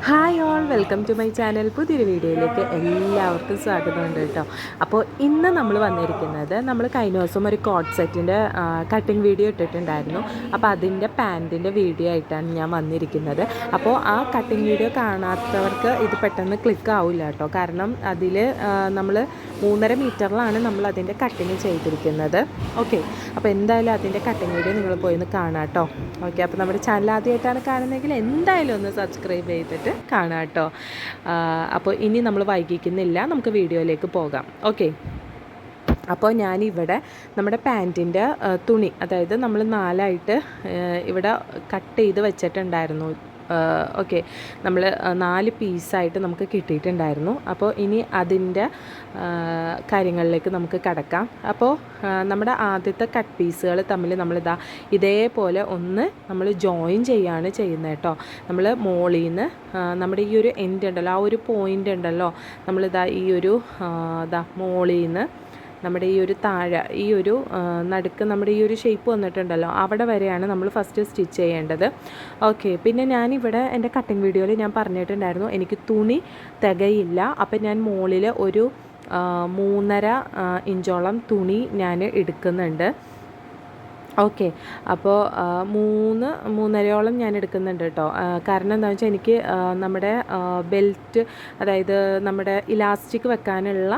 Hi all, welcome to my channel. പുതിയൊരു വീഡിയോയിലേക്ക് എല്ലാവർക്കും സ്വാഗതമുണ്ട് കേട്ടോ. അപ്പോൾ ഇന്ന് നമ്മൾ വന്നിരിക്കുന്നത്, നമ്മൾ കഴിഞ്ഞ ദിവസം ഒരു കോട്ട് സെറ്റിൻ്റെ കട്ടിങ് വീഡിയോ ഇട്ടിട്ടുണ്ടായിരുന്നു. അപ്പോൾ അതിൻ്റെ പാൻറ്റിൻ്റെ വീഡിയോ ആയിട്ടാണ് ഞാൻ വന്നിരിക്കുന്നത്. അപ്പോൾ ആ കട്ടിങ് വീഡിയോ കാണാത്തവർക്ക് ഇത് പെട്ടെന്ന് ക്ലിക്ക് ആവില്ല കേട്ടോ. കാരണം അതിൽ നമ്മൾ 3.5 മീറ്ററിലാണ് നമ്മൾ അതിൻ്റെ കട്ടിങ് ചെയ്തിരിക്കുന്നത്. ഓക്കെ, അപ്പോൾ എന്തായാലും അതിൻ്റെ കട്ടിങ് വീഡിയോ നിങ്ങൾ പോയി ഒന്ന് കാണാം കേട്ടോ. ഓക്കെ, അപ്പോൾ നമ്മുടെ ചാനൽ ആദ്യമായിട്ടാണ് കാണുന്നതെങ്കിൽ എന്തായാലും ഒന്ന് സബ്സ്ക്രൈബ് ചെയ്തിട്ട് കാണാം കേട്ടോ. അപ്പോൾ ഇനി നമ്മൾ വൈകിക്കുന്നില്ല, നമുക്ക് വീഡിയോയിലേക്ക് പോകാം. ഓക്കെ, അപ്പോൾ ഞാനിവിടെ നമ്മുടെ പാൻറ്റിൻ്റെ തുണി, അതായത് നമ്മൾ 4ആയിട്ട് ഇവിടെ കട്ട് ചെയ്ത് വെച്ചിട്ടുണ്ടായിരുന്നു. ഓക്കെ, നമ്മൾ 4 പീസായിട്ട് നമുക്ക് കിട്ടിയിട്ടുണ്ടായിരുന്നു. അപ്പോൾ ഇനി അതിൻ്റെ കാര്യങ്ങളിലേക്ക് നമുക്ക് കടക്കാം. അപ്പോൾ നമ്മുടെ ആദ്യത്തെ കട്ട് പീസുകൾ തമ്മിൽ നമ്മളിതാ ഇതേപോലെ ഒന്ന് നമ്മൾ ജോയിൻ ചെയ്യാണ് ചെയ്യുന്നത് കേട്ടോ. നമ്മൾ മോളിൽ നിന്ന് നമ്മുടെ ഈ ഒരു എൻഡ് ഉണ്ടല്ലോ, ആ ഒരു പോയിൻ്റ് ഉണ്ടല്ലോ, നമ്മളിതാ ഈ ഒരു മോളിൽ നിന്ന് നമ്മുടെ ഈ ഒരു താഴെ ഈ ഒരു നടുക്ക് നമ്മുടെ ഈ ഒരു ഷേപ്പ് വന്നിട്ടുണ്ടല്ലോ, അവിടെ വരെയാണ് നമ്മൾ ഫസ്റ്റ് സ്റ്റിച്ച് ചെയ്യേണ്ടത്. ഓക്കെ, പിന്നെ ഞാനിവിടെ എൻ്റെ കട്ടിങ് വീഡിയോയിൽ ഞാൻ പറഞ്ഞിട്ടുണ്ടായിരുന്നു എനിക്ക് തുണി തികയില്ല. അപ്പം ഞാൻ മുകളിൽ ഒരു 3.5 ഇഞ്ചോളം തുണി ഞാൻ എടുക്കുന്നുണ്ട്. ഓക്കെ, അപ്പോൾ 3.5 ഞാൻ എടുക്കുന്നുണ്ട് കേട്ടോ. കാരണം എന്താണെന്ന് വെച്ചാൽ എനിക്ക് നമ്മുടെ ബെൽറ്റ്, അതായത് നമ്മുടെ ഇലാസ്റ്റിക് വെക്കാനുള്ള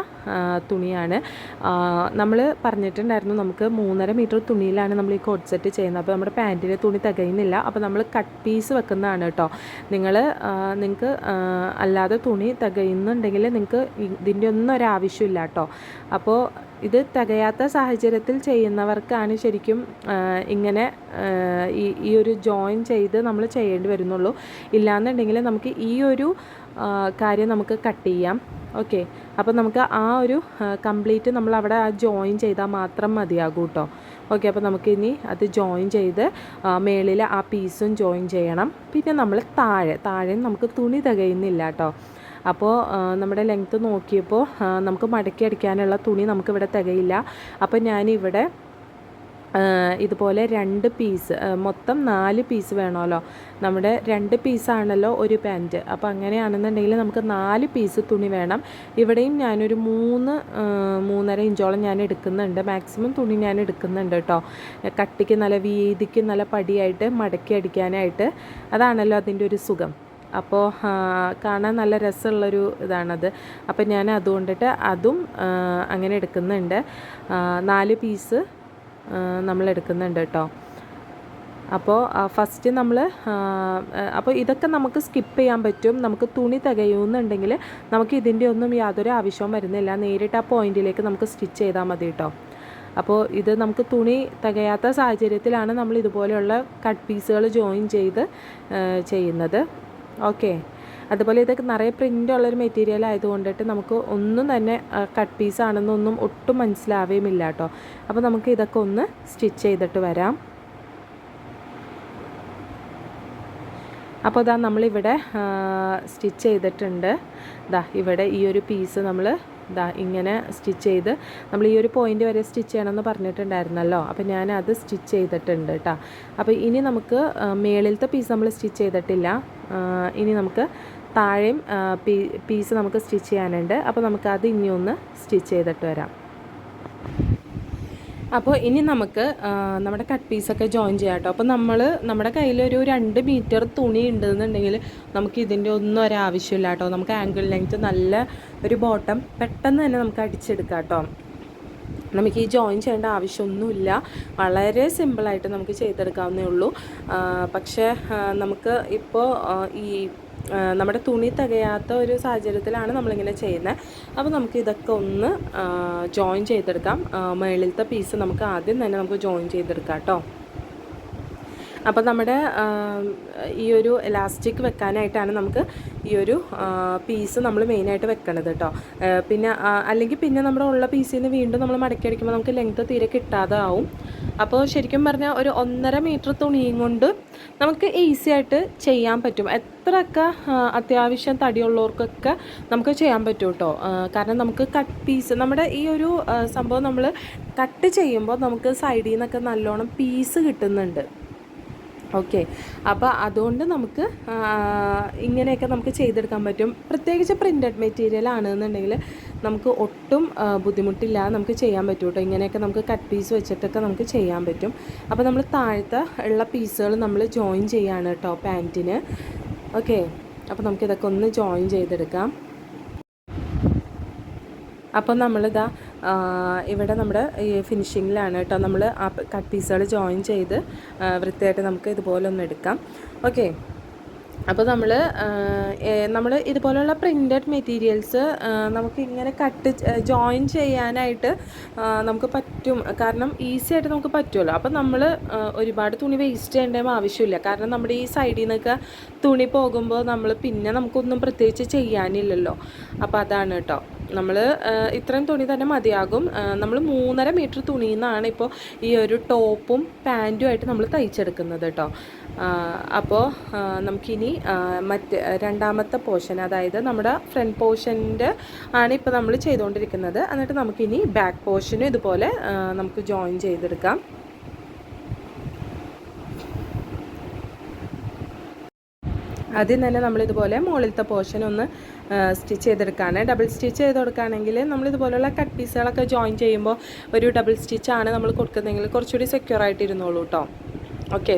തുണിയാണ്. നമ്മൾ പറഞ്ഞിട്ടുണ്ടായിരുന്നു നമുക്ക് 3.5 മീറ്റർ തുണിയിലാണ് നമ്മൾ ഈ കോട്ട് സെറ്റ് ചെയ്യുന്നത്. അപ്പോൾ നമ്മുടെ പാൻറ്റിൻ്റെ തുണി തികയുന്നില്ല. അപ്പോൾ നമ്മൾ കട്ട് പീസ് വെക്കുന്നതാണ് കേട്ടോ. നിങ്ങൾക്ക് അല്ലാതെ തുണി തികയുന്നുണ്ടെങ്കിൽ നിങ്ങൾക്ക് ഇതിൻ്റെ ഒന്നും ഒരാവശ്യമില്ല കേട്ടോ. അപ്പോൾ ഇത് തികയാത്ത സാഹചര്യത്തിൽ ചെയ്യുന്നവർക്കാണ് ശരിക്കും ഇങ്ങനെ ഈ ഒരു ജോയിൻ ചെയ്ത് നമ്മൾ ചെയ്യേണ്ടി വരുന്നുള്ളൂ. ഇല്ലയെന്നുണ്ടെങ്കിൽ നമുക്ക് ഈ ഒരു കാര്യം നമുക്ക് കട്ട് ചെയ്യാം. ഓക്കെ, അപ്പോൾ നമുക്ക് ആ ഒരു കംപ്ലീറ്റ് നമ്മൾ അവിടെ ആ ജോയിൻ ചെയ്താൽ മാത്രം മതിയാകും കേട്ടോ. ഓക്കെ, അപ്പോൾ നമുക്കിനി അത് ജോയിൻ ചെയ്ത് മേളിൽ ആ പീസും ജോയിൻ ചെയ്യണം. പിന്നെ നമ്മൾ താഴെ നമുക്ക് തുണി തികയുന്നില്ല കേട്ടോ. അപ്പോൾ നമ്മുടെ ലെങ്ത്ത് നോക്കിയപ്പോൾ നമുക്ക് മടക്കി അടിക്കാനുള്ള തുണി നമുക്കിവിടെ തികയില്ല. അപ്പോൾ ഞാനിവിടെ ഇതുപോലെ 2 പീസ്, മൊത്തം 4 പീസ് വേണമല്ലോ. നമ്മുടെ 2 പീസാണല്ലോ ഒരു പാൻറ്റ്. അപ്പോൾ അങ്ങനെയാണെന്നുണ്ടെങ്കിൽ നമുക്ക് 4 പീസ് തുണി വേണം. ഇവിടെയും ഞാനൊരു 3.5 ഇഞ്ചോളം ഞാൻ എടുക്കുന്നുണ്ട്. മാക്സിമം തുണി ഞാൻ എടുക്കുന്നുണ്ട് കേട്ടോ. കട്ടിക്ക് നല്ല വീതിക്ക് നല്ല പടിയായിട്ട് മടക്കി അടിക്കാനായിട്ട്. അതാണല്ലോ അതിൻ്റെ ഒരു സുഖം. അപ്പോൾ കാണാൻ നല്ല രസമുള്ളൊരു ഇതാണത്. അപ്പോൾ ഞാൻ അതുകൊണ്ടിട്ട് അതും അങ്ങനെ എടുക്കുന്നുണ്ട്. 4 പീസ് നമ്മൾ എടുക്കുന്നുണ്ട് കേട്ടോ. അപ്പോൾ ഫസ്റ്റ് നമ്മൾ അപ്പോൾ ഇതൊക്കെ നമുക്ക് സ്കിപ്പ് ചെയ്യാൻ പറ്റും. നമുക്ക് തുണി തികയുന്നുണ്ടെങ്കിൽ നമുക്ക് ഇതിൻ്റെ ഒന്നും യാതൊരു ആവശ്യവും വരുന്നില്ല. നേരിട്ട് ആ പോയിന്റിലേക്ക് നമുക്ക് സ്റ്റിച്ച് ചെയ്താൽ മതി കേട്ടോ. അപ്പോൾ ഇത് നമുക്ക് തുണി തികയാത്ത സാഹചര്യത്തിലാണ് നമ്മൾ ഇതുപോലെയുള്ള കട്ട് പീസുകൾ ജോയിൻ ചെയ്ത് ചെയ്യുന്നത്. ഓക്കെ, അതുപോലെ ഇതൊക്കെ നിറയെ പ്രിൻ്റ് ഉള്ളൊരു മെറ്റീരിയൽ ആയതുകൊണ്ടിട്ട് നമുക്ക് ഒന്നും തന്നെ കട്ട് പീസാണെന്നൊന്നും ഒട്ടും മനസ്സിലാവുകയുമില്ല കേട്ടോ. അപ്പോൾ നമുക്ക് ഇതൊക്കെ ഒന്ന് സ്റ്റിച്ച് ചെയ്തിട്ട് വരാം. അപ്പോൾ നമ്മളിവിടെ സ്റ്റിച്ച് ചെയ്തിട്ടുണ്ട്. ഇവിടെ ഈ ഒരു പീസ് നമ്മൾ ഇങ്ങനെ സ്റ്റിച്ച് ചെയ്ത് നമ്മൾ ഈ ഒരു പോയിൻ്റ് വരെ സ്റ്റിച്ച് ചെയ്യണമെന്ന് പറഞ്ഞിട്ടുണ്ടായിരുന്നല്ലോ. അപ്പോൾ ഞാൻ അത് സ്റ്റിച്ച് ചെയ്തിട്ടുണ്ട് കേട്ടോ. അപ്പോൾ ഇനി നമുക്ക് മേളിലത്തെ പീസ് നമ്മൾ സ്റ്റിച്ച് ചെയ്തിട്ടില്ല. ഇനി നമുക്ക് താഴെയും പീസ് നമുക്ക് സ്റ്റിച്ച് ചെയ്യാനുണ്ട്. അപ്പോൾ നമുക്കത് ഇനി ഒന്ന് സ്റ്റിച്ച് ചെയ്തിട്ട് വരാം. അപ്പോൾ ഇനി നമുക്ക് നമ്മുടെ കട്ട് പീസൊക്കെ ജോയിൻ ചെയ്യാം കേട്ടോ. അപ്പോൾ നമ്മുടെ കയ്യിലൊരു 2 മീറ്റർ തുണി ഉണ്ടെന്നുണ്ടെങ്കിൽ നമുക്ക് ഇതിൻ്റെ ഒന്നും ഒരാവശ്യമില്ല കേട്ടോ. നമുക്ക് ആംഗിൾ ലെങ്ത്ത് നല്ല ഒരു ബോട്ടം പെട്ടെന്ന് തന്നെ നമുക്ക് അടിച്ചെടുക്കാം കേട്ടോ. നമുക്ക് ഈ ജോയിൻ ചെയ്യേണ്ട ആവശ്യമൊന്നുമില്ല. വളരെ സിമ്പിളായിട്ട് നമുക്ക് ചെയ്തെടുക്കാവുന്നേ ഉള്ളൂ. പക്ഷേ നമുക്ക് ഇപ്പോൾ ഈ നമ്മുടെ തുണി തികയാത്ത ഒരു സാഹചര്യത്തിലാണ് നമ്മളിങ്ങനെ ചെയ്യുന്നത്. അപ്പോൾ നമുക്ക് ഇതൊക്കെ ഒന്ന് ജോയിൻ ചെയ്തെടുക്കാം. മുകളിലത്തെ പീസ് നമുക്ക് ആദ്യം തന്നെ നമുക്ക് ജോയിൻ ചെയ്തെടുക്കാം കേട്ടോ. അപ്പോൾ നമ്മുടെ ഈ ഒരു എലാസ്റ്റിക് വെക്കാനായിട്ടാണ് നമുക്ക് ഈ ഒരു പീസ് നമ്മൾ മെയിനായിട്ട് വെക്കണത് കേട്ടോ. അല്ലെങ്കിൽ പിന്നെ നമ്മുടെ ഉള്ള പീസിൽ നിന്ന് വീണ്ടും നമ്മൾ മടക്കി അടിക്കുമ്പോൾ നമുക്ക് ലെങ്ത്ത് തീരെ കിട്ടാതെ ആവും. അപ്പോൾ ശരിക്കും പറഞ്ഞാൽ ഒരു 1.5 മീറ്റർ തുണിയും കൊണ്ട് നമുക്ക് ഈസി ആയിട്ട് ചെയ്യാൻ പറ്റും. എത്രയൊക്കെ അത്യാവശ്യം തടിയുള്ളവർക്കൊക്കെ നമുക്ക് ചെയ്യാൻ പറ്റും കേട്ടോ. കാരണം നമുക്ക് കട്ട് പീസ്, നമ്മുടെ ഈ ഒരു സംഭവം നമ്മൾ കട്ട് ചെയ്യുമ്പോൾ നമുക്ക് സൈഡിൽ നിന്നൊക്കെ നല്ലോണം പീസ് കിട്ടുന്നുണ്ട്. ഓക്കെ. അപ്പോൾ അതുകൊണ്ട് നമുക്ക് ഇങ്ങനെയൊക്കെ നമുക്ക് ചെയ്തെടുക്കാൻ പറ്റും. പ്രത്യേകിച്ച് പ്രിൻറ്റഡ് മെറ്റീരിയൽ ആണെന്നുണ്ടെങ്കിൽ നമുക്ക് ഒട്ടും ബുദ്ധിമുട്ടില്ലാതെ നമുക്ക് ചെയ്യാൻ പറ്റും കേട്ടോ. ഇങ്ങനെയൊക്കെ നമുക്ക് കട്ട് പീസ് വെച്ചിട്ടൊക്കെ നമുക്ക് ചെയ്യാൻ പറ്റും. അപ്പോൾ നമ്മൾ താഴത്തെ ഉള്ള പീസുകൾ നമ്മൾ ജോയിൻ ചെയ്യാണ് കേട്ടോ പാൻറ്റിന്. ഓക്കെ. അപ്പോൾ നമുക്കിതൊക്കെ ഒന്ന് ജോയിൻ ചെയ്തെടുക്കാം. അപ്പോൾ നമ്മളിതാ ഇവിടെ നമ്മുടെ ഈ ഫിനിഷിങ്ങിലാണ് കേട്ടോ. നമ്മൾ ആ കട്ട് പീസുകൾ ജോയിൻ ചെയ്ത് വൃത്തിയായിട്ട് നമുക്ക് ഇതുപോലെ ഒന്ന് എടുക്കാം. ഓക്കെ. അപ്പോൾ നമ്മൾ ഇതുപോലെയുള്ള പ്രിൻറ്റഡ് മെറ്റീരിയൽസ് നമുക്ക് ഇങ്ങനെ ജോയിൻ ചെയ്യാനായിട്ട് നമുക്ക് പറ്റും. കാരണം ഈസി ആയിട്ട് നമുക്ക് പറ്റുമല്ലോ. അപ്പോൾ നമ്മൾ ഒരുപാട് തുണി വേസ്റ്റ് ചെയ്യേണ്ട ആവശ്യമില്ല. കാരണം നമ്മുടെ ഈ സൈഡിൽ നിന്നൊക്കെ തുണി പോകുമ്പോൾ പിന്നെ നമുക്കൊന്നും പ്രത്യേകിച്ച് ചെയ്യാനില്ലല്ലോ. അപ്പോൾ അതാണ് കേട്ടോ. നമ്മൾ ഇത്രയും തുണി തന്നെ മതിയാകും. നമ്മൾ 3.5 മീറ്റർ തുണിയിൽ നിന്നാണ് ഇപ്പോൾ ഈ ഒരു ടോപ്പും പാൻറ്റുമായിട്ട് നമ്മൾ തയ്ച്ചെടുക്കുന്നത് കേട്ടോ. അപ്പോൾ നമുക്കിനി രണ്ടാമത്തെ പോർഷൻ, അതായത് നമ്മുടെ ഫ്രണ്ട് പോർഷൻ്റെ ആണ് ഇപ്പോൾ നമ്മൾ ചെയ്തുകൊണ്ടിരിക്കുന്നത്. എന്നിട്ട് നമുക്കിനി ബാക്ക് പോർഷനും ഇതുപോലെ നമുക്ക് ജോയിൻ ചെയ്തെടുക്കാം. ആദ്യം തന്നെ നമ്മളിതുപോലെ മുകളിലത്തെ പോർഷൻ ഒന്ന് സ്റ്റിച്ച് ചെയ്തെടുക്കുകയാണ്. ഡബിൾ സ്റ്റിച്ച് ചെയ്ത് കൊടുക്കുകയാണെങ്കിൽ നമ്മളിതുപോലുള്ള കട്ട് പീസുകളൊക്കെ ജോയിൻ ചെയ്യുമ്പോൾ ഒരു ഡബിൾ സ്റ്റിച്ചാണ് നമ്മൾ കൊടുക്കുന്നതെങ്കിൽ കുറച്ചുകൂടി സെക്യൂർ ആയിട്ട് ഇരുന്നോളൂ കേട്ടോ. ഓക്കെ.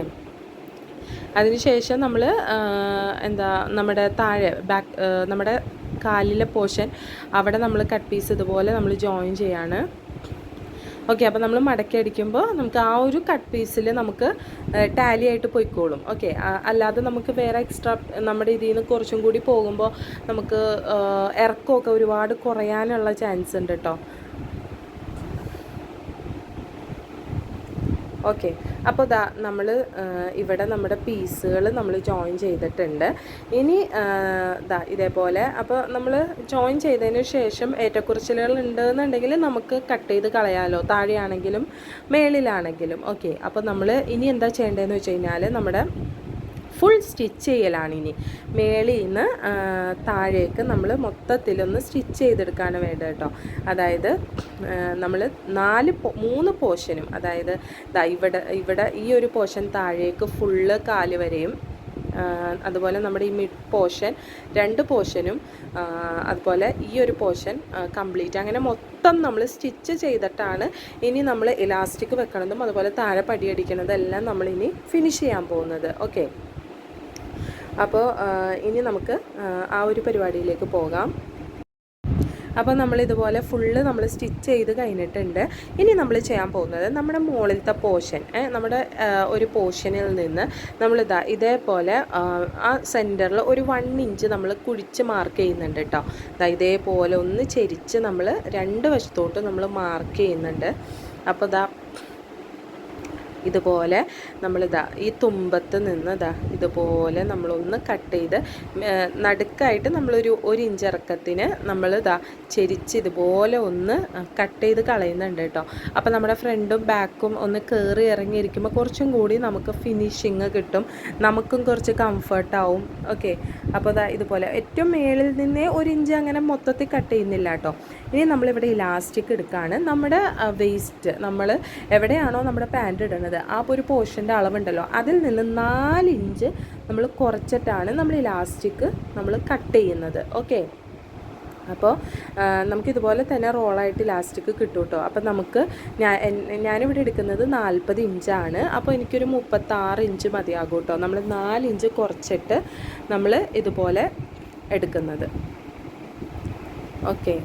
അതിനുശേഷം നമ്മൾ നമ്മുടെ താഴെ നമ്മുടെ കാലിലെ പോർഷൻ അവിടെ നമ്മൾ കട്ട് പീസ് ഇതുപോലെ നമ്മൾ ജോയിൻ ചെയ്യാണ്. ഓക്കെ. അപ്പോൾ നമ്മൾ മടക്കി അടിക്കുമ്പോൾ നമുക്ക് ആ ഒരു കട്ട് പീസിൽ നമുക്ക് ടാലി ആയിട്ട് പോയിക്കോളും. ഓക്കെ. അല്ലാതെ നമുക്ക് വേറെ എക്സ്ട്രാ നമ്മുടെ ഇതിൽ നിന്ന് കുറച്ചും കൂടി പോകുമ്പോൾ നമുക്ക് ഇറക്കമൊക്കെ ഒരുപാട് കുറയാനുള്ള ചാൻസ് ഉണ്ട് കേട്ടോ. ഓക്കെ. അപ്പോൾ നമ്മൾ ഇവിടെ നമ്മുടെ പീസുകൾ നമ്മൾ ജോയിൻ ചെയ്തിട്ടുണ്ട്. ഇനി ഇതേപോലെ അപ്പോൾ നമ്മൾ ജോയിൻ ചെയ്തതിന് ശേഷം ഏറ്റക്കുറച്ചിലുകൾ ഉണ്ടെന്നുണ്ടെങ്കിൽ നമുക്ക് കട്ട് ചെയ്ത് കളയാമല്ലോ, താഴെയാണെങ്കിലും മേളിലാണെങ്കിലും. ഓക്കെ. അപ്പോൾ നമ്മൾ ഇനി എന്താ ചെയ്യേണ്ടതെന്ന് വെച്ച് കഴിഞ്ഞാൽ നമ്മുടെ ഫുൾ സ്റ്റിച്ച് ചെയ്യലാണ്. ഇനി മേളിൽ നിന്ന് താഴേക്ക് നമ്മൾ മൊത്തത്തിലൊന്ന് സ്റ്റിച്ച് ചെയ്തെടുക്കുകയാണ് വേണ്ടത് കേട്ടോ. അതായത് നമ്മൾ 3 പോർഷനും, അതായത് ഇവിടെ ഈ ഒരു പോർഷൻ താഴേക്ക് ഫുള്ള് കാല് വരെയും, അതുപോലെ നമ്മുടെ ഈ മിഡ് പോർഷൻ 2 പോർഷനും, അതുപോലെ ഈ ഒരു പോർഷൻ കംപ്ലീറ്റ്, അങ്ങനെ മൊത്തം നമ്മൾ സ്റ്റിച്ച് ചെയ്തിട്ടാണ് ഇനി നമ്മൾ ഇലാസ്റ്റിക് വെക്കണതും അതുപോലെ താഴെ പടിയടിക്കണതെല്ലാം നമ്മളിനി ഫിനിഷ് ചെയ്യാൻ പോകുന്നത്. ഓക്കെ. അപ്പോൾ ഇനി നമുക്ക് ആ ഒരു പരിപാടിയിലേക്ക് പോകാം. അപ്പോൾ നമ്മളിതുപോലെ ഫുള്ള് നമ്മൾ സ്റ്റിച്ച് ചെയ്ത് കഴിഞ്ഞിട്ടുണ്ട്. ഇനി നമ്മൾ ചെയ്യാൻ പോകുന്നത് നമ്മുടെ മുകളിലത്തെ പോർഷൻ, നമ്മുടെ ഒരു പോർഷനിൽ നിന്ന് ഇതേപോലെ ആ സെൻറ്ററിൽ ഒരു 1 ഇഞ്ച് നമ്മൾ കുഴിച്ച് മാർക്ക് ചെയ്യുന്നുണ്ട് കേട്ടോ. ഇതേപോലെ ഒന്ന് ചെരിച്ച് നമ്മൾ 2 വശത്തോട്ട് നമ്മൾ മാർക്ക് ചെയ്യുന്നുണ്ട്. അപ്പോൾ ഇതുപോലെ ഈ തുമ്പത്ത് നിന്ന് ഇതുപോലെ നമ്മളൊന്ന് കട്ട് ചെയ്ത് നടുക്കായിട്ട് നമ്മളൊരു 1 ഇഞ്ച് ഇറക്കത്തിന് നമ്മൾ ചെരിച്ച് ഇതുപോലെ ഒന്ന് കട്ട് ചെയ്ത് കളയുന്നുണ്ട് കേട്ടോ. അപ്പോൾ നമ്മുടെ ഫ്രണ്ടും ബാക്കും ഒന്ന് കയറി ഇറങ്ങിയിരിക്കുമ്പോൾ കുറച്ചും കൂടി നമുക്ക് ഫിനിഷിങ് കിട്ടും, നമുക്കും കുറച്ച് കംഫർട്ടാവും. ഓക്കെ. അപ്പോൾ ഇതുപോലെ ഏറ്റവും മേളിൽ നിന്നേ 1 ഇഞ്ച് അങ്ങനെ മൊത്തത്തിൽ കട്ട് ചെയ്യുന്നില്ല കേട്ടോ. ഇനി നമ്മളിവിടെ ഇലാസ്റ്റിക് എടുക്കുകയാണ്. നമ്മുടെ വേസ്റ്റ്, നമ്മൾ എവിടെയാണോ നമ്മുടെ പാൻറ് ഇടുന്നത് ആ ഒരു പോർഷൻ്റെ അളവുണ്ടല്ലോ, അതിൽ നിന്ന് 4 ഇഞ്ച് നമ്മൾ കുറച്ചിട്ടാണ് നമ്മൾ ഇലാസ്റ്റിക് നമ്മൾ കട്ട് ചെയ്യുന്നത്. ഓക്കെ. അപ്പോൾ നമുക്കിതുപോലെ തന്നെ റോളായിട്ട് ഇലാസ്റ്റിക് കിട്ടും കേട്ടോ. അപ്പോൾ ഞാനിവിടെ എടുക്കുന്നത് 40 ഇഞ്ചാണ്. അപ്പോൾ എനിക്കൊരു 36 ഇഞ്ച് മതിയാകും കേട്ടോ. നമ്മൾ 4 ഇഞ്ച് കുറച്ചിട്ട് നമ്മൾ ഇതുപോലെ എടുക്കുന്നത്. ഓക്കെ.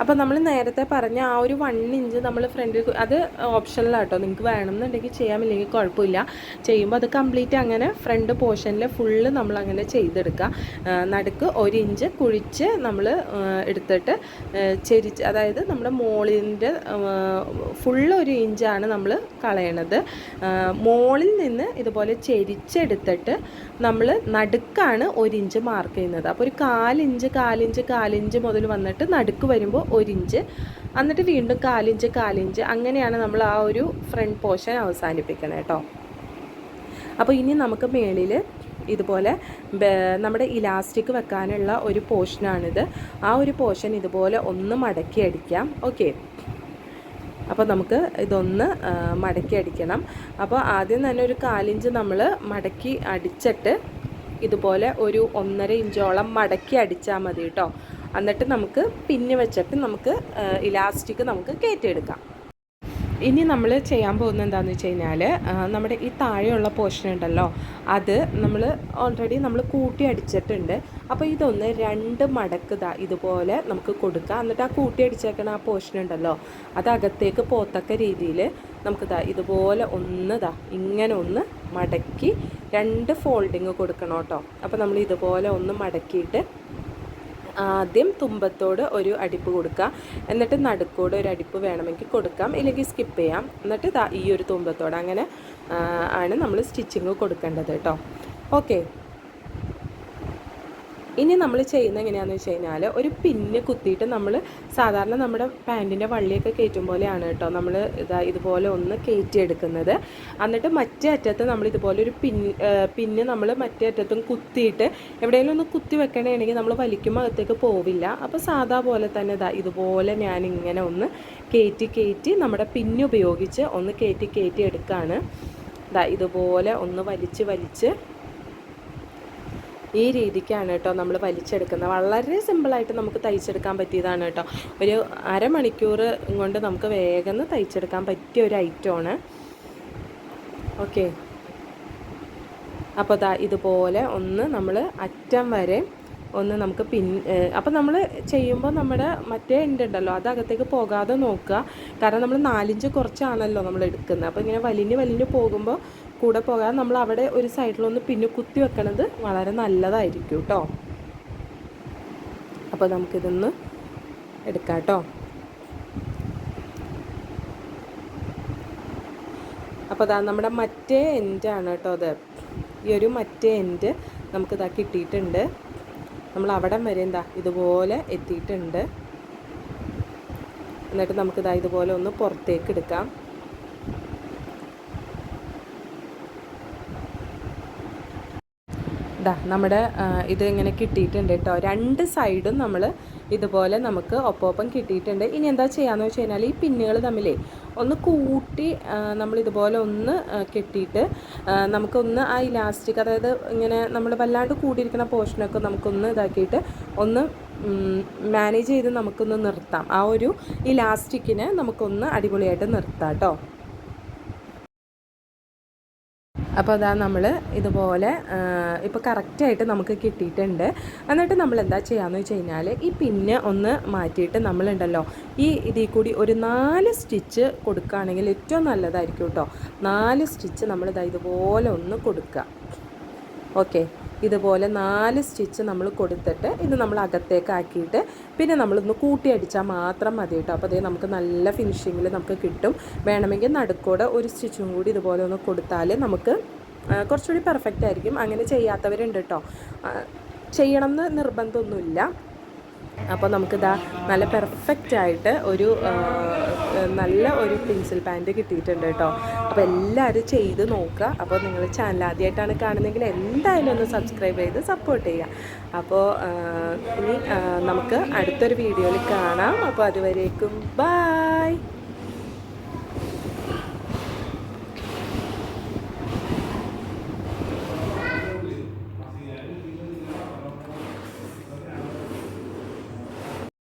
അപ്പോൾ നമ്മൾ നേരത്തെ പറഞ്ഞ ആ ഒരു 1 ഇഞ്ച് നമ്മൾ ഫ്രണ്ടിൽ, അത് ഓപ്ഷനിലാണ് കേട്ടോ, നിങ്ങൾക്ക് വേണമെന്നുണ്ടെങ്കിൽ ചെയ്യാമില്ലെങ്കിൽ കുഴപ്പമില്ല. ചെയ്യുമ്പോൾ അത് കംപ്ലീറ്റ് അങ്ങനെ ഫ്രണ്ട് പോർഷനിൽ ഫുള്ള് നമ്മൾ അങ്ങനെ ചെയ്തെടുക്കുക. നടുക്ക് 1 ഇഞ്ച് കുഴിച്ച് നമ്മൾ എടുത്തിട്ട് ചെരിച്ച്, അതായത് നമ്മുടെ മോളിൻ്റെ ഫുള്ള് 1 ഇഞ്ചാണ് നമ്മൾ കളയണത്. മോളിൽ നിന്ന് ഇതുപോലെ ചെരിച്ചെടുത്തിട്ട് നമ്മൾ നടുക്കാണ് 1 ഇഞ്ച് മാർക്ക് ചെയ്യുന്നത്. അപ്പോൾ ഒരു 4 ഇഞ്ച് മുതൽ വന്നിട്ട് നടുക്ക് വരുമ്പോൾ 1 ഇഞ്ച്, എന്നിട്ട് വീണ്ടും 4 ഇഞ്ച് അങ്ങനെയാണ് നമ്മൾ ആ ഒരു ഫ്രണ്ട് പോർഷൻ അവസാനിപ്പിക്കണം കേട്ടോ. അപ്പോൾ ഇനി നമുക്ക് മേളിൽ ഇതുപോലെ നമ്മുടെ ഇലാസ്റ്റിക് വെക്കാനുള്ള ഒരു പോർഷനാണിത്. ആ ഒരു പോർഷൻ ഇതുപോലെ ഒന്ന് മടക്കി അടിക്കാം. ഓക്കെ. അപ്പോൾ നമുക്ക് ഇതൊന്ന് മടക്കി അടിക്കണം. അപ്പോൾ ആദ്യം തന്നെ ഒരു 1/4 ഇഞ്ച് നമ്മൾ മടക്കി അടിച്ചിട്ട് ഇതുപോലെ ഒരു 1.5 ഇഞ്ചോളം മടക്കി അടിച്ചാൽ മതി കേട്ടോ. എന്നിട്ട് നമുക്ക് പിന്ന് വെച്ചിട്ട് നമുക്ക് ഇലാസ്റ്റിക് നമുക്ക് കയറ്റിയെടുക്കാം. ഇനി നമ്മൾ ചെയ്യാൻ പോകുന്നത് എന്താണെന്ന് വെച്ച് കഴിഞ്ഞാൽ നമ്മുടെ ഈ താഴെയുള്ള പോർഷൻ ഉണ്ടല്ലോ, അത് നമ്മൾ ഓൾറെഡി നമ്മൾ കൂട്ടി അടിച്ചിട്ടുണ്ട്. അപ്പോൾ ഇതൊന്ന് 2 മടക്ക് ഇതുപോലെ നമുക്ക് കൊടുക്കാം. എന്നിട്ട് ആ കൂട്ടി അടിച്ചേക്കണ ആ പോർഷൻ ഉണ്ടല്ലോ, അത് അകത്തേക്ക് പോത്തക്ക രീതിയിൽ നമുക്ക് ഇതുപോലെ ഒന്ന് ഇങ്ങനെ ഒന്ന് മടക്കി 2 ഫോൾഡിങ് കൊടുക്കണം കേട്ടോ. അപ്പോൾ നമ്മൾ ഇതുപോലെ ഒന്ന് മടക്കിയിട്ട് ആദ്യം തുമ്പത്തോട് ഒരു അടിപ്പ് കൊടുക്കുക, എന്നിട്ട് നടുക്കോട് ഒരു അടിപ്പ് വേണമെങ്കിൽ കൊടുക്കാം, ഇല്ലെങ്കിൽ സ്കിപ്പ് ചെയ്യാം. എന്നിട്ട് ഈ ഒരു തുമ്പത്തോട് അങ്ങനെ ആണ് നമ്മൾ സ്റ്റിച്ചിങ് കൊടുക്കേണ്ടത് കേട്ടോ. ഓക്കെ, ഇനി നമ്മൾ ചെയ്യുന്നത് എങ്ങനെയാണെന്ന് വെച്ച് കഴിഞ്ഞാൽ ഒരു പിന്ന് കുത്തിയിട്ട് നമ്മൾ സാധാരണ നമ്മുടെ പാൻറ്റിൻ്റെ വള്ളിയൊക്കെ കയറ്റും പോലെയാണ് കേട്ടോ നമ്മൾ ഇതുപോലെ ഒന്ന് കയറ്റിയെടുക്കുന്നത്. എന്നിട്ട് മറ്റേ അറ്റത്ത് നമ്മൾ ഇതുപോലെ ഒരു പിന്ന് നമ്മൾ മറ്റേ അറ്റത്തും കുത്തിയിട്ട് എവിടെയെങ്കിലും ഒന്ന് കുത്തി വെക്കണമെങ്കിൽ നമ്മൾ വലിക്കുമ്പോൾ അകത്തേക്ക് പോവില്ല. അപ്പോൾ സാധാ പോലെ തന്നെ ഇതുപോലെ ഞാനിങ്ങനെ ഒന്ന് കയറ്റി നമ്മുടെ പിന്ന് ഉപയോഗിച്ച് ഒന്ന് കയറ്റി എടുക്കുകയാണ്. ഇതുപോലെ ഒന്ന് വലിച്ച് ഈ രീതിക്കാണ് കേട്ടോ നമ്മൾ വലിച്ചെടുക്കുന്നത്. വളരെ സിമ്പിളായിട്ട് നമുക്ക് തയ്ച്ചെടുക്കാൻ പറ്റിയതാണ് കേട്ടോ. ഒരു അരമണിക്കൂർ കൊണ്ട് നമുക്ക് വേഗം തയ്ച്ചെടുക്കാൻ പറ്റിയ ഒരു ഐറ്റമാണ്. ഓക്കെ, അപ്പോൾ ഇതുപോലെ ഒന്ന് നമ്മൾ അറ്റം വരെ ഒന്ന് നമുക്ക് അപ്പോൾ നമ്മൾ ചെയ്യുമ്പോൾ നമ്മുടെ മറ്റേ എൻഡ് ഉണ്ടല്ലോ അത് അകത്തേക്ക് പോകാതെ നോക്കുക. കാരണം നമ്മൾ 4 ഇഞ്ച് കുറച്ചാണല്ലോ നമ്മൾ എടുക്കുന്നത്. അപ്പോൾ ഇങ്ങനെ വലിഞ്ഞ് പോകുമ്പോൾ കൂടെ പോകാതെ നമ്മൾ അവിടെ ഒരു സൈഡിലൊന്ന് പിന്നെ കുത്തി വെക്കണത് വളരെ നല്ലതായിരിക്കും കേട്ടോ. അപ്പോൾ നമുക്കിതൊന്ന് എടുക്കാം കേട്ടോ. അപ്പോൾ നമ്മുടെ മറ്റേ എൻഡാണ് കേട്ടോ അത്. ഈ ഒരു മറ്റേ എൻഡ് നമുക്ക് കിട്ടിയിട്ടുണ്ട്. നമ്മൾ അവിടെ വരെ ഇതുപോലെ എത്തിയിട്ടുണ്ട്. എന്നിട്ട് നമുക്ക് ഇതുപോലെ ഒന്ന് പുറത്തേക്ക് എടുക്കാം. നമ്മുടെ ഇത് ഇങ്ങനെ കിട്ടിയിട്ടുണ്ട് കേട്ടോ. 2 സൈഡും നമ്മൾ ഇതുപോലെ നമുക്ക് ഒപ്പം കിട്ടിയിട്ടുണ്ട്. ഇനി എന്താ ചെയ്യാന്ന് വെച്ച് കഴിഞ്ഞാൽ ഈ പിന്നുകൾ തമ്മിലേ ഒന്ന് കൂട്ടി നമ്മളിതുപോലെ ഒന്ന് കെട്ടിയിട്ട് നമുക്കൊന്ന് ആ ഇലാസ്റ്റിക്, അതായത് ഇങ്ങനെ നമ്മൾ വല്ലാണ്ട് കൂടിയിരിക്കുന്ന പോർഷനൊക്കെ നമുക്കൊന്ന് ഇതാക്കിയിട്ട് ഒന്ന് മാനേജ് ചെയ്ത് നമുക്കൊന്ന് നിർത്താം. ആ ഒരു ഇലാസ്റ്റിക്കിനെ നമുക്കൊന്ന് അടിപൊളിയായിട്ട് നിർത്താം കേട്ടോ. അപ്പോൾ നമ്മൾ ഇതുപോലെ ഇപ്പോൾ കറക്റ്റായിട്ട് നമുക്ക് കിട്ടിയിട്ടുണ്ട്. എന്നിട്ട് നമ്മൾ എന്താ ചെയ്യാമെന്ന് വെച്ച് കഴിഞ്ഞാൽ ഈ പിന്നെ ഒന്ന് മാറ്റിയിട്ട് നമ്മളുണ്ടല്ലോ ഇതിൽ കൂടി ഒരു 4 സ്റ്റിച്ച് കൊടുക്കുകയാണെങ്കിൽ ഏറ്റവും നല്ലതായിരിക്കും കേട്ടോ. 4 സ്റ്റിച്ച് നമ്മൾ ഇതുപോലെ ഒന്ന് കൊടുക്കുക. ഓക്കെ, ഇതുപോലെ 4 സ്റ്റിച്ച് നമ്മൾ കൊടുത്തിട്ട് ഇത് നമ്മൾ അകത്തേക്കാക്കിയിട്ട് പിന്നെ നമ്മളൊന്ന് കൂട്ടി അടിച്ചാൽ മാത്രം മതി കേട്ടോ. അപ്പോൾ നമുക്ക് നല്ല ഫിനിഷിങ്ങിൽ നമുക്ക് കിട്ടും. വേണമെങ്കിൽ നടുക്കോടെ ഒരു സ്റ്റിച്ചും കൂടി ഇതുപോലെ ഒന്ന് കൊടുത്താൽ നമുക്ക് കുറച്ചുകൂടി പെർഫെക്റ്റ് ആയിരിക്കും. അങ്ങനെ ചെയ്യാത്തവരുണ്ട് കേട്ടോ. ചെയ്യണം എന്ന് നിർബന്ധമൊന്നുമില്ല. അപ്പോൾ നല്ല പെർഫെക്റ്റായിട്ട് ഒരു നല്ല ഒരു പെൻസിൽ പാൻറ്റ് കിട്ടിയിട്ടുണ്ട് കേട്ടോ. അപ്പോൾ എല്ലാവരും ചെയ്ത് നോക്കുക. അപ്പോൾ നിങ്ങൾ ചാനൽ ആദ്യമായിട്ടാണ് കാണുന്നതെങ്കിൽ എന്തായാലും ഒന്ന് സബ്സ്ക്രൈബ് ചെയ്ത് സപ്പോർട്ട് ചെയ്യുക. അപ്പോൾ ഇനി നമുക്ക് അടുത്തൊരു വീഡിയോയിൽ കാണാം. അപ്പോൾ അതുവരേക്കും ബൈ.